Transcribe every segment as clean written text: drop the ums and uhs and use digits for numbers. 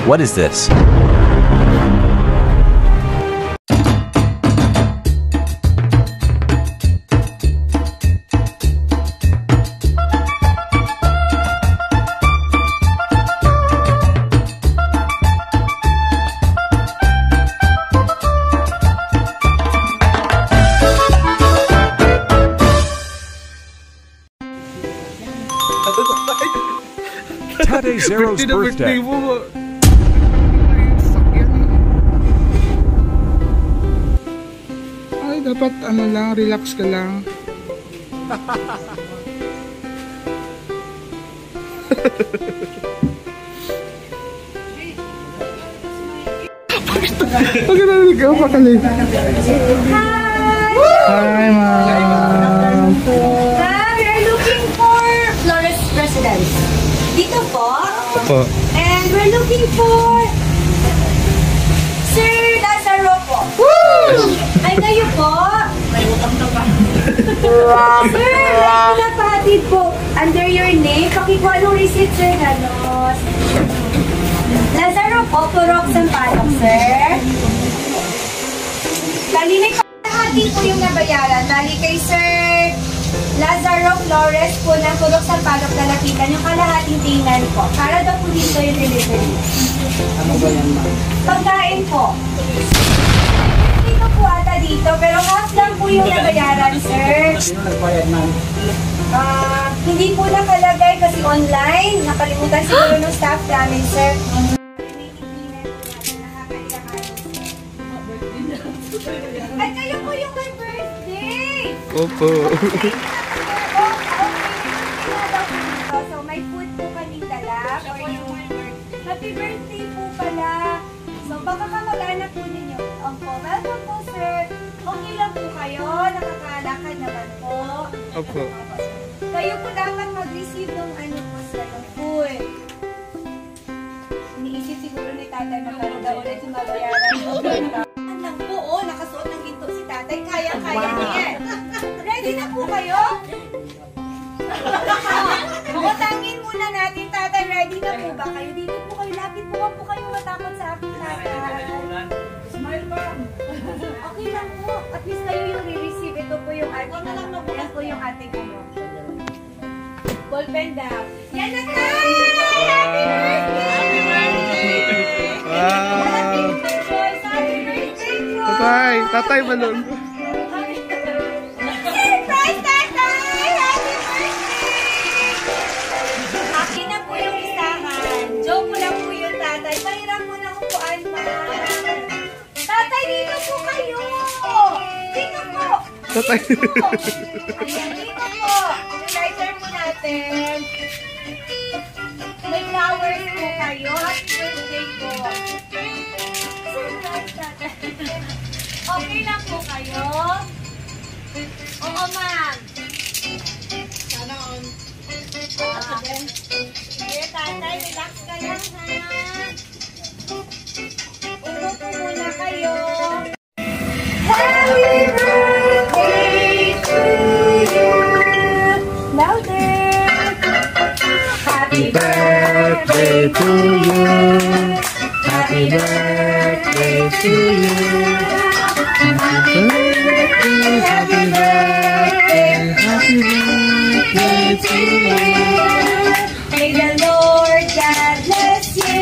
What is this? Tatay Zero's birthday. Ay, dapat ano lang, relax ka lang. Pagkatapos ka, pakalit. Hi, ma'am. We're looking for Flores residence. Dito po. Opo. And we're looking for Sir Lazaro po. Woo! Ay, kayo po. May utang na ba? Sir, napahatid po. Under your name, pakikuha ng receipt, Sir Ganos. Lazaro po, Purok Sampalok, sir. Dali, may pakahati po yung nabayaran. Dali kay Sir Lazaro Flores po ng Purok Sampalok na lapitan yung kalahating tingnan po. Para daw po dito yung delivery. Ano ba yan, ma'am? Pagkain po. Dito po ata dito, pero half lang po yung nabayaran, sir. Sino nagbayad, ma'am? Hindi po nakalagay kasi online. Nakalimutan siguro ng staff namin, sir. At kayo po yung my birthday! Opo. So, may food po kaming dala for you. Happy birthday po pala. So, baka kamag-anak po ninyo. Opo, welcome po, sir. Okay lang po kayo. Nakakalakad naman po. Opo. Kayo po dapat mag-receive ng ano po, sir, ng food. Iniisip siguro ni tatay na parang daw ulit yung mabayaran mo. Anak po, oh, nakasuot ng ginto si tatay. Kaya-kaya niya. Ready na po kayo? Bukutangin muna natin, tatay. Ready na po ba kayo? Dito po kayo. Lapit po. Huwag po kayo matakot sa akin, tatay. Smile pa. Okay lang po. At least kayo yung re-receive. Ito po yung ating ano. Yan po yung ating ano. Ballpen daw. Yan na tayo! Happy birthday! Wow! Happy birthday po! Tatay balon. Surprise, tatay! Happy birthday! Akin na po yung isahan. Joke mo lang po yun, tatay. Pahiram mo ng upuan, ma. Tatay, dito po kayo! Dito po! Tatay. Dito po! Ayan, dito po! Yung lighter po natin. May flowers po kayo. Happy birthday po. Surprise, tatay. Okay lang po kayo? Oo, ma'am. Sana on. Sige, tatay, relax ka lang, ha? Upo po muna kayo. Happy birthday to you! Louder! Happy Birthday to you. Happy birthday to you. Happy birthday, happy birthday, happy birthday to you. May the Lord God bless you.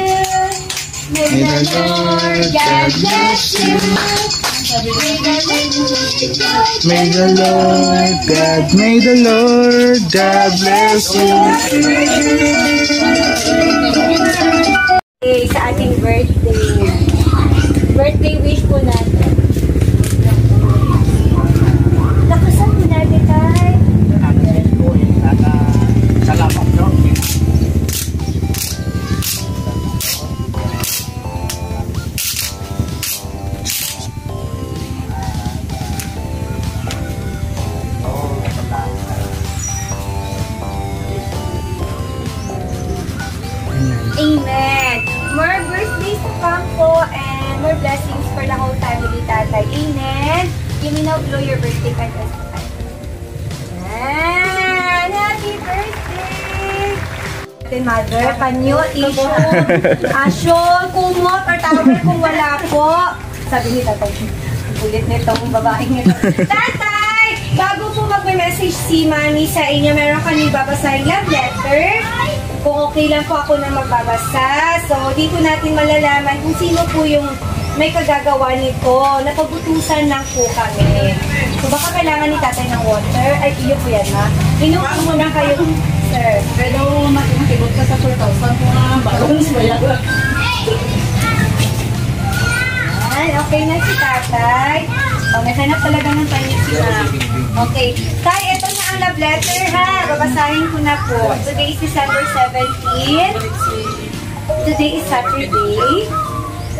May the Lord God bless you. May the Lord God bless you. Okay, sa ating birthday. Birthday wish po natin. Lakasan po natin, tay. Salamat, no? Amen. More birthdays to come po and more blessings for the whole family, tatay. Amen. You may now blow your birthday candles. And happy birthday! natin, Mother? Panyo, tissue, shawl, kumot, or towel kung wala po. Sabi ni Tatay, ulit nitong babaeng ito. Tatay! Bago po mag-message si Mami sa inyo, meron kami babasahin love letter. Kung okay lang po ako na magbabasa. So, dito natin malalaman kung sino po yung may kagagawa nito. Napagutusan lang po kami. So, baka kailangan ni Tatay ng water. Ay, iyo po yan, ha? Inom po muna kayo, sir. Pero makikot ka sa 4,000 po nga balons ba yan? Okay na si Tatay. O, naghanap talaga ng panig si Ma'am. Okay. Tay, ito na ang love letter, ha? Babasahin ko na po. Today is December 17. Today is Saturday.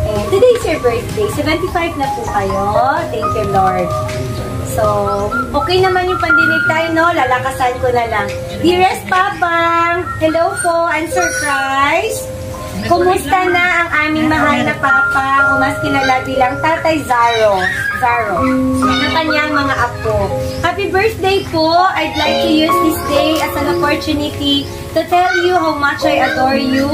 And today is your birthday. 75 na po kayo. Thank you, Lord. So, okay naman yung pandinig tayo, no? Lalakasan ko na lang. Dearest Papang, hello po. I'm surprised. Kumusta na ang aming mahal na Papa o mas kilala bilang Tatay Zaro na kanyang mga apo. Happy birthday po! I'd like to use this day as an opportunity to tell you how much I adore you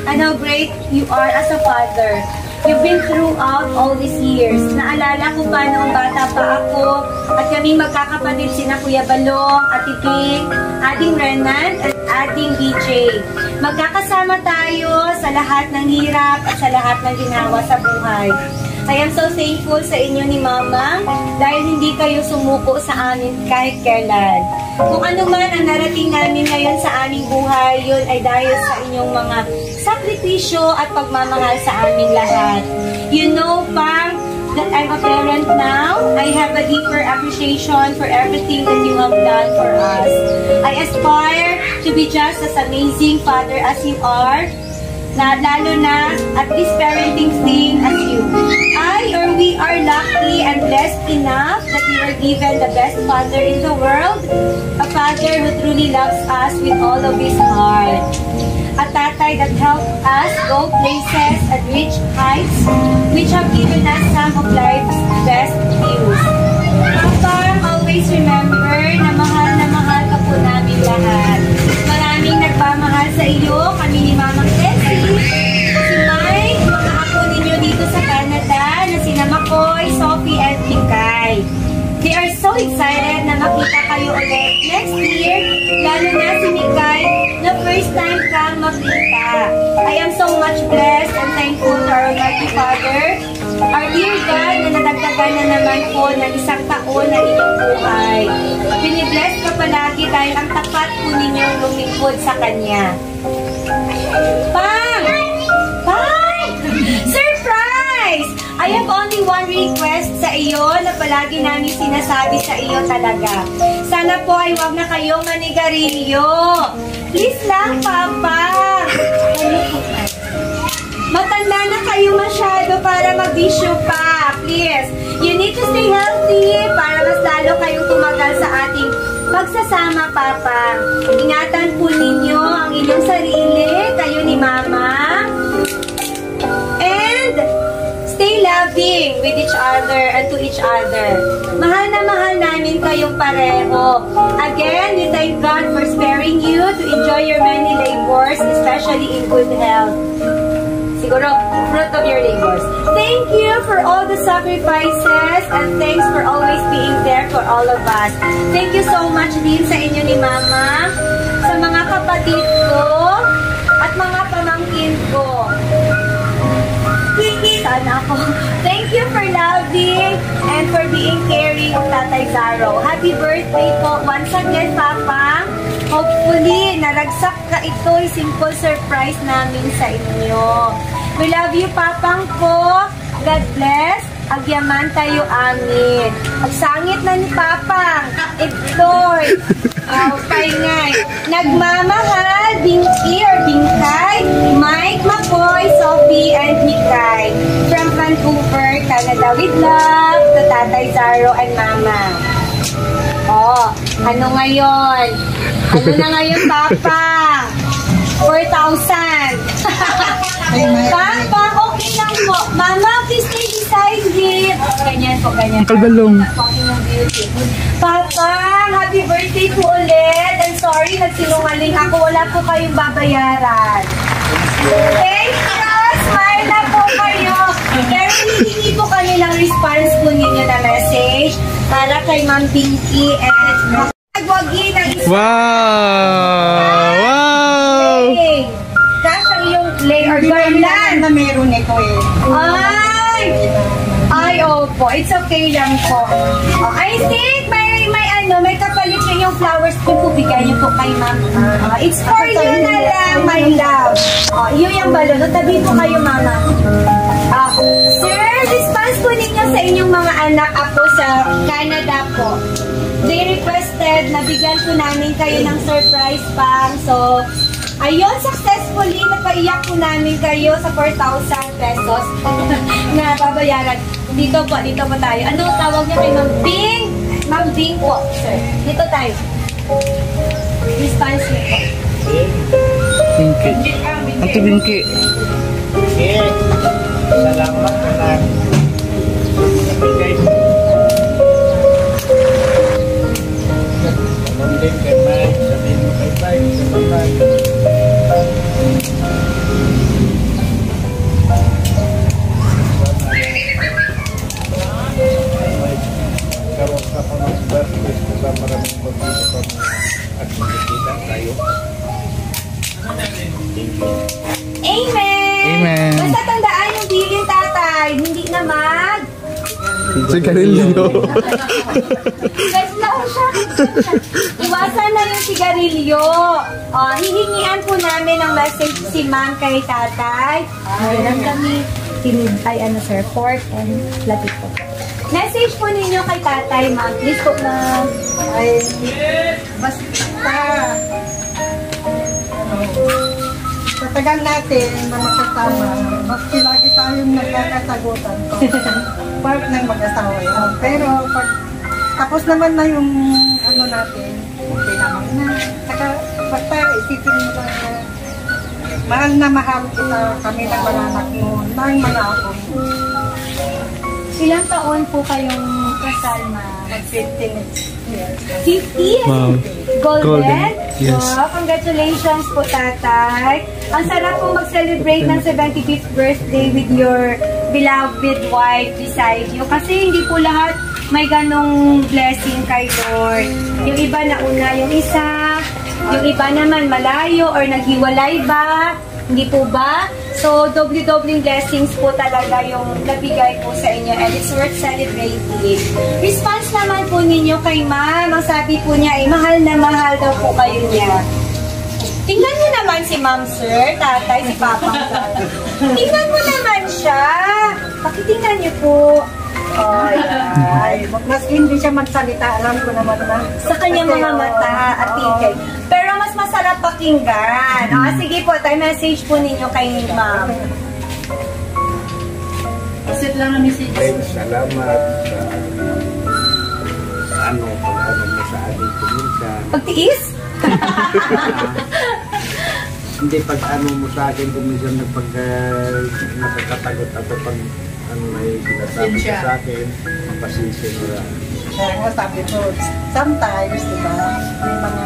and how great you are as a father. You've been throughout all these years. Naalala ko pa noong bata pa ako at kami magkakapatid sina Kuya Balong, Ate Ping, Ading Renan at Ading DJ. Magkakasama tayo sa lahat ng hirap at sa lahat ng ginawa sa buhay. I am so thankful sa inyo ni Mama dahil hindi kayo sumuko sa amin kahit kailan. Kung ano man ang narating namin ngayon sa aming buhay, yun ay dahil sa inyong mga sakripisyo at pagmamahal sa aming lahat. You know, Pang, that I'm a parent now. I have a deeper appreciation for everything that you have done for us. I aspire to be just as amazing father as you are, lalo na at this parenting thing as you. We are lucky and blessed enough that we were given the best father in the world, a father who truly loves us with all of his heart. A tatay that helped us go places and reach heights which have given us some of life's best views. Papa, always remember na mahal ka po namin lahat. Maraming nagpamahal sa iyo, kami ni Mama Tessie, si Mike, mga apo ninyo dito sa Canada, na sina Makoy, Sophie, and Mikay. They are so excited na makita kayo ulit next year, lalo na si Mikay na first time kang makita. I am so much blessed and thankful to our Almighty Father, our dear God, na nadagdagan na naman po ng isang taon na inyong buhay. Binibless ka palagi dahil ang tapat po ninyong lumingkod sa Kanya. Pang! Surprise! I have only one request sa iyo na palagi namin sinasabi sa iyo talaga. Sana po ay wag na kayo manigarilyo. Please lang, Papa. Matanda na kayo masyado para mag-bisyo pa. Please. You need to stay healthy para mas lalo kayong tumagal sa ating pagsasama, Papa. Ingatan po ninyo ang inyong sarili, kayo ni Mama. And stay loving with each other and to each other. Mahal na mahal namin kayong pareho. Again, we thank God for sparing you to enjoy your many labors, especially in good health. Siguro, fruit of your labors. Thank you for all the sacrifices and thanks for always being there for all of us. Thank you so much din sa inyo ni Mama, sa mga kapatid ko, at mga pamangkin ko. Sana ako. Thank you for loving and for being caring of Tatay Zaro. Happy birthday po once again, Papa. Hopefully, naragsak ka ito'y simple surprise namin sa inyo. We love you, Papang ko. God bless. Agyaman tayo amin. Pagsangit na ni Papang. Lord. Paingay. Nagmamahal, Binky or Bingkay, Mike, Makoy, Sophie, and Mikay. From Vancouver, Canada. With love to Tatay Zaro and Mama. Oh, ano ngayon? Ano na ngayon, Papa? 4,000. Papa, okay lang po. Mama, please stay beside me. Ganyan po, ganyan. Kalbalong. Papa, happy birthday po ulit. I'm sorry. sorry, nagsinungaling ako. Wala po kayong babayaran. Thank you! Smile na po kayo. Pero hihingi po kami ng response po ninyo na message para kay Ma'am Pinky and Wagi ng isa. Wow! Wow! Okay. Kasha yung lay or garland na meron ito eh. Ay, opo. It's okay lang po. Oh, I think may kapalit yun yung flowers ko po. Bigyan niyo po kay Ma'am. It's for you na lang, my love. Yun yung balon. Tabi po kayo, Mama. Sir, response po ninyo sa inyong mga anak ako sa Canada po. They requested na bigyan po namin kayo ng surprise pang. So, ayun, successfully, napaiyak po namin kayo sa 4,000 pesos na babayaran. Dito po tayo. Ano tawag niya kay Ma'am Bing? Ma'am Bing po, sir. Dito tayo. Response niyo po. Pinky. Ate Pinky. Okay. Salamat na lang. Nabigay mo. Salamat din kay Mike. Sabihin mo kay Mike. Salamat. Karoon ka pa ng birthday sa maraming pagkita at magkita tayo. Thank you. Amen! Amen. Basta tandaan yung bilin, tatay. Hindi na Sigarilyo. Iwasan na yung sigarilyo. Hihingian po namin ng message si ma'am kay tatay. Meron kami pork and latik po. Message po ninyo kay tatay, ma'am. Please po, ma'am. Basta sa tagal natin na makasama, maski lagi tayong nagkakasagutan ko. Part ng mag-asawa yun. Pero pag tapos naman na yung ano natin, okay naman na. Saka basta isipin mo lang na mahal kita kami ng mga anak mo, ng mga ako. Ilang taon po kayong kasal, ma'am? 15 years. 50? Wow. Golden? Yes. Wow, congratulations po, tatay. Ang sarap po mag-celebrate ng 75th birthday with your beloved wife beside you. Kasi hindi po lahat may ganong blessing kay Lord. Yung iba nauna yung isa, yung iba naman malayo or naghiwalay ba? Hindi po ba? So, doble-dobling blessings po talaga yung nabigay po sa inyo and it's worth celebrating. Response naman po ninyo kay ma'am. Ang sabi po niya ay mahal na mahal daw po kayo niya. Tingnan mo naman si ma'am, sir, tatay, si papang. Tingnan mo naman siya. Pakitingnan niyo po. Ay, maski hindi siya magsalita, alam ko naman na. Sa kanyang mga mata at tingkay. Pero mas masarap pakinggan. Sige po, tayo message po ninyo kay ma'am. Isit lang na message. Ay, salamat sa ano mo sa ating kuminsan. Pagtiis? Hindi pag ano mo sa akin kuminsan na pag nakakatagot ako pag ano may sinasabi ka sa akin, mapasensya mo lang. Kaya nga sabi ko, sometimes, diba, may mga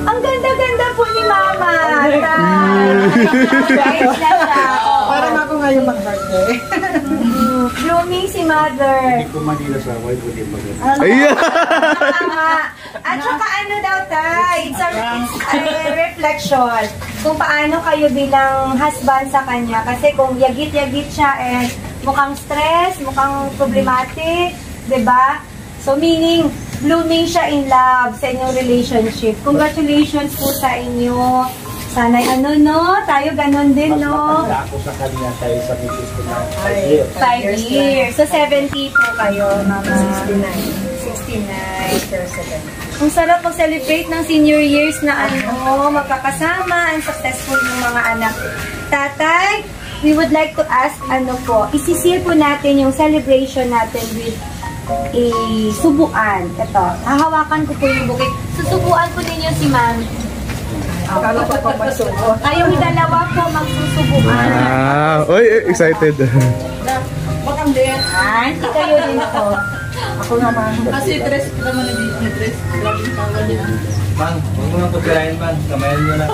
Ang ganda-ganda po ni mama. Guys na siya. parang ako ngayon mag-birthday. Blooming si mother. Hindi ko manila sa wife, hindi mag- Ayan! Tama. At saka ano daw tay, it's a reflection kung paano kayo bilang husband sa kanya. Kasi kung yagit-yagit siya and mukhang stress, mukhang problematic, diba? So meaning, blooming siya in love sa inyong relationship. Congratulations po sa inyo. Sana'y ano no, tayo ganon din no. Mas ako sa kanya tayo sa misis ko na 5 years. 5 years. So 70 po kayo, mama. 69. 69. Ang sarap mag-celebrate ng senior years na ano, magkakasama, and successful ng mga anak. Tatay, we would like to ask, ano po, isisil po natin yung celebration natin with subuan. Ito, hahawakan ko po yung bukit. Susubuan po ninyo si ma'am. Akala ko pa magsubo. Kayong dalawa po magsusubuan. Uy, excited. Bakang din. Hindi kayo din po. Ako naman. Kasi dress naman na dress. Laging tawa niya. Mang, huwag mo nang pagkirain, Mang. Kamayan mo na.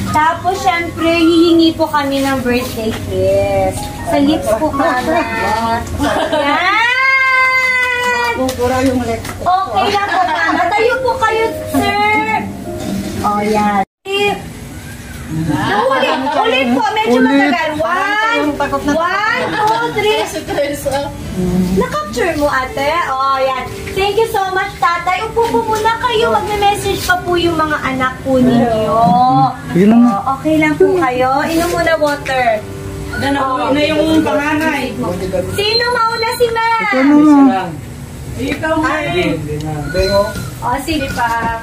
Tapos, syempre, hihingi po kami ng birthday kiss. Sa lips po kami. Yan! Bubura yung lipstick. Okay lang po, mama. Tayo po kayo, sir. O, yan. Ulit po. Medyo matagal. 1, 2, 3. Na-capture mo, ate? O, yan. Thank you so much, tatay. Upo po muna kayo. Magme-message pa po yung mga anak po ninyo. Okay lang po kayo. Inom muna water. Nauwi na yung panganay. Sino mauna si Ma? Ikaw nga eh. O, sige pa.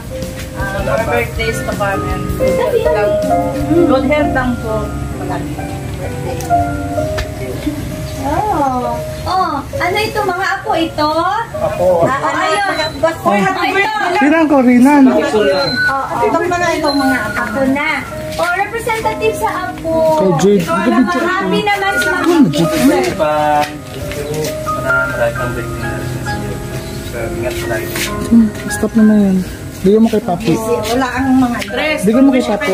Para birthdays to kami. Good health lang po. Oh, ano ito mga apo ito? Apo. Ayun. Happy birthday. Sinang ko rinan. Ito pa na itong mga Ako na. O, representative sa apo. Kay Jade. Ikaw naman, happy naman si Mami. Pa, marami kang birthday na rin sa iyo. Ingat sa lagi. Stop na na yan. Bigyan mo kay Papi. wala ang mga Dress. Bigyan mo kay Papo.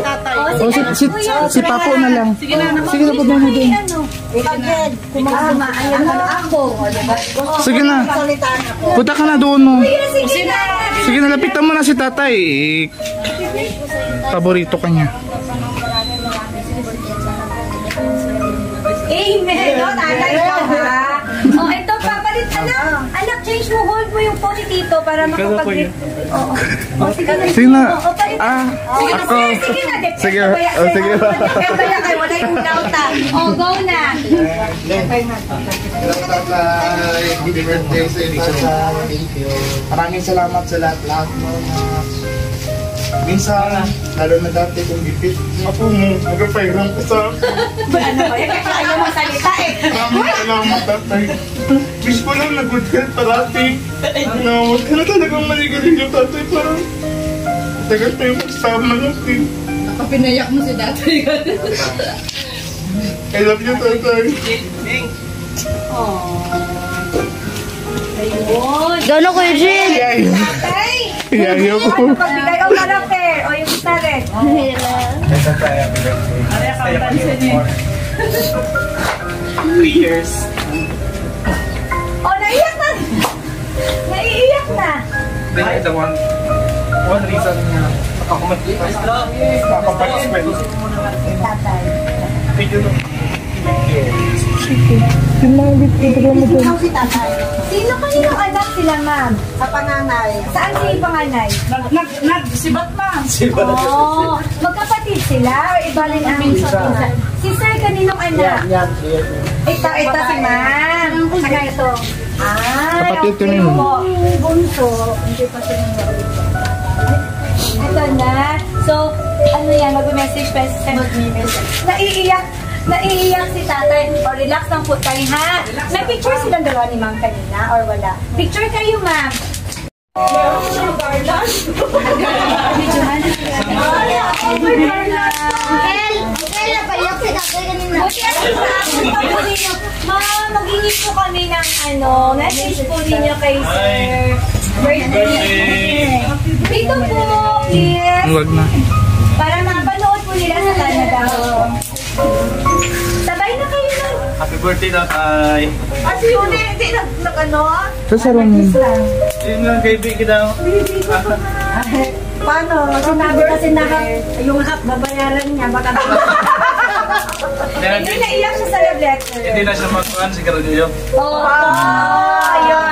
Si Papo na lang. Sige na naman. Sige na po na din. Pagod. Kumain ang ako. Sige na. salitaan ako. Punta ka na doon, no. Sige na. Sige na, lapitan mo na si tatay. Paborito ka niya. Amen. No, tatay ko, ha? O, ito, papalit. Anak, change mo, hold mo yung phone dito para makapag-grip. Oo. O, sige na. Sige na. O, palit. Sige na, ako. sige na. Sige. Sige. Kaya kayo, wala yung dauta. O, go na. Happy birthday sa iyo, tatay. Maraming salamat sa lahat mo na minsan, lalo na dati kung gipit. Ako mo, magpapairam ko sa Ano ba yan? Kasi ayaw mo salita eh. maraming salamat, tatay. Wish ko lang na good health parati. Huwag ka na talagang maligalig yung tatay. Parang tagal tayo magsama natin. Nakapinayak mo si tatay. I love you, tatay. Ayun. Gano ko yung Jin? Tatay! Iyayaw ko. Ano pagbigay? O, parang fair. O, yung isa rin. Ari accountancy niya. 3 years. O, naiyak na. Naiiyak na. Then ito one reason na nakaparticipate. Tatay. Video no. Ikaw si tatay. Sino kaninong anak sila, ma'am? Sa panganay. Saan si panganay? Si Batman. Oh, magkapatid sila or iba rin ang pinsan? Si sir kaninong anak? Ito si ma'am. Saka ito. Kapatid ko rin. Bunso. Hindi pa sila ito na. So, ano yan? Mag-message pa sa Naiiyak si tatay. O, relax lang po tayo, ha? May picture silang dalawa ni ma'am kanina or wala? Picture kayo, ma'am. Ma'am, maghingi po kami ng message po ninyo kay sir. Birthday. Dito po, please. Huwag na. Para mapanood po nila sa Canada. Sabay na kayo na. Happy birthday, tatay. Kasi yun hindi nag-ano. Sa sarong. Yun lang kaibigan daw. Paano? Sinabi kasi na yung babayaran niya. Baka hindi naiyak siya sa love letter. Hindi na siya magkuhan si Carolio. Oo. Ayun.